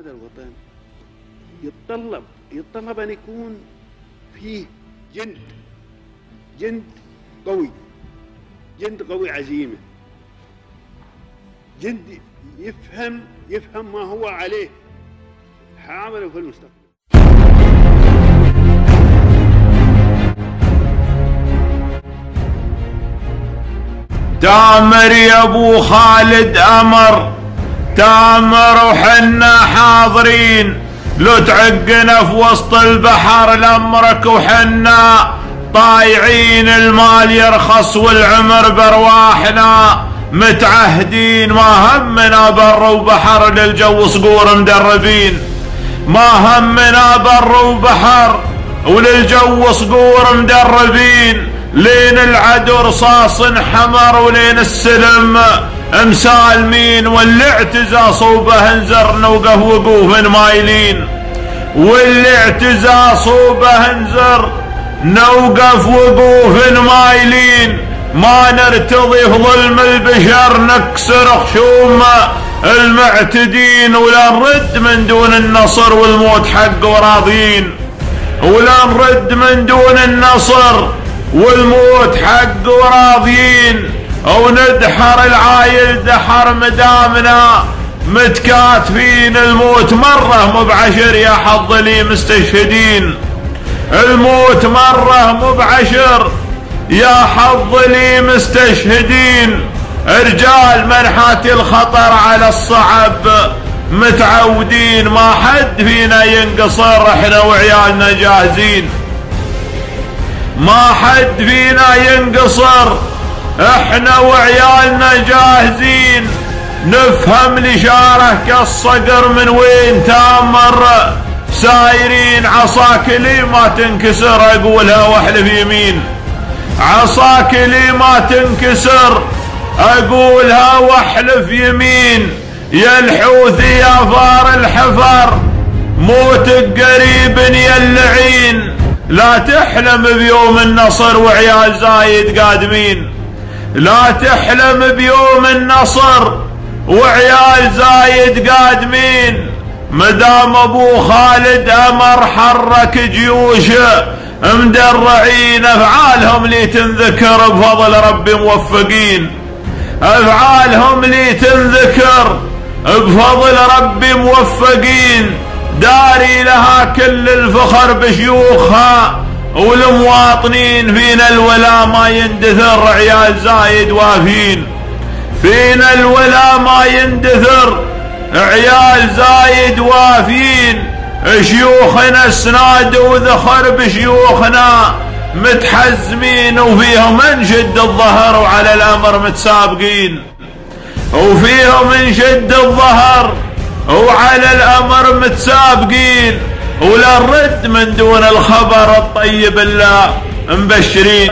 هذا الوطن يتطلب أن يكون فيه جند قوي عزيمة، جند يفهم ما هو عليه حاضر في المستقبل. تامر يا ابو خالد امر، تامر وحنا حاضرين، لو تعقنا في وسط البحر لامرك وحنا طايعين، المال يرخص والعمر برواحنا متعهدين، ما همنا بر وبحر للجو صقور مدربين، ما همنا بر وبحر وللجو صقور مدربين، لين العدو رصاص حمر ولين السلم مسالمين، واللي اعتزى صوبه انزر نوقف وقوف مايلين، واللي اعتزى صوبه انزر نوقف وقوف مايلين، ما نرتضي في ظلم البشر نكسر خشوم المعتدين، ولا نرد من دون النصر والموت حق وراضين، ولا نرد من دون النصر والموت حق وراضيين، وندحر العايل دحر مدامنا متكاتفين، الموت مره مو بعشر يا حظ لي مستشهدين، الموت مره مو بعشر يا حظ لي مستشهدين، رجال منحات الخطر على الصعب متعودين، ما حد فينا ينقصر احنا وعيالنا جاهزين، ما حد فينا ينقصر احنا وعيالنا جاهزين، نفهم الاشاره كالصقر من وين تامر سايرين، عصاك لي ما تنكسر اقولها واحلف يمين، عصاك لي ما تنكسر اقولها واحلف يمين، يا الحوثي يا فار الحفر موتك قريب يا اللعين، لا تحلم بيوم النصر وعيال زايد قادمين، لا تحلم بيوم النصر وعيال زايد قادمين، مدام ابو خالد امر حرك جيوشه مدرعين، افعالهم لي تنذكر بفضل ربي موفقين، افعالهم لي تنذكر بفضل ربي موفقين، داري لها كل الفخر بشيوخها والمواطنين، فينا الولا ما يندثر عيال زايد وافين، فينا الولا ما يندثر عيال زايد وافين، شيوخنا اسناد وذخر بشيوخنا متحزمين، وفيهم نشد الظهر وعلى الامر متسابقين، وفيهم نشد الظهر وعلى الامر متسابقين، ولا نرد من دون الخبر الطيب الا مبشرين.